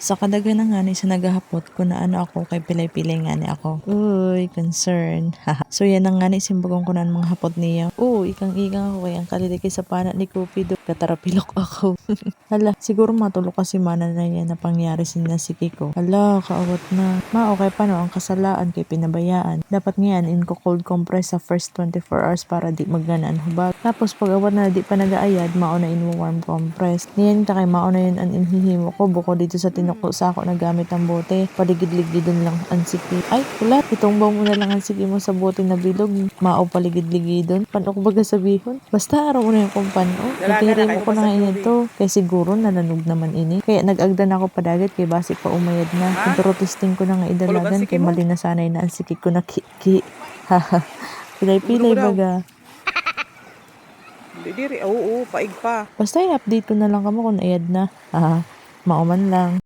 Sa kadaghan na nga ni sa naghahapot kung naano ako kay pilay-pilay nga ni ako. Uy, concern. So yan ang nga ni simbagong ko na mga hapot niya. Ikang-ikang ako kay ang kaliliki sa pana ni Cupido. Katarapilok ako. Hala, siguro matulog kasi mana na yan na pangyari sin si Kiko. Hala, kaawat na. Okay pa no ang kasalaan kay pinabayaan. Dapat ngayon in ko cold compress sa first 24 hours para di magganaan hubag. Tapos pag awat na di pa nagaayad, mauna in warm compress. Ngayon ta kay mauna yun ang inhihimo ko buko dito sa tinuko sa ako na gamit ang bote. Paligid-ligidon lang ang siki. Ay, kulat, itumbaw mo na lang ang siki mo sa bote na bilog. Mao paligid-ligidon. Paano ko baga sabihon? Basta araw mo na yung kumpan. Itiri mo ko na ngayon ito. Kaya siguro nananog naman ini. Kaya nag-agdan ako padagat kay basi pa umayad na. Intro-testing ko na nga idalagan kay mali na sanay na ang siki ko na ki. Haha. Pilay-pilay baga. Diri, oo, paig pa. Basta i-update ko na lang kamo kung ayad na. Mauman lang.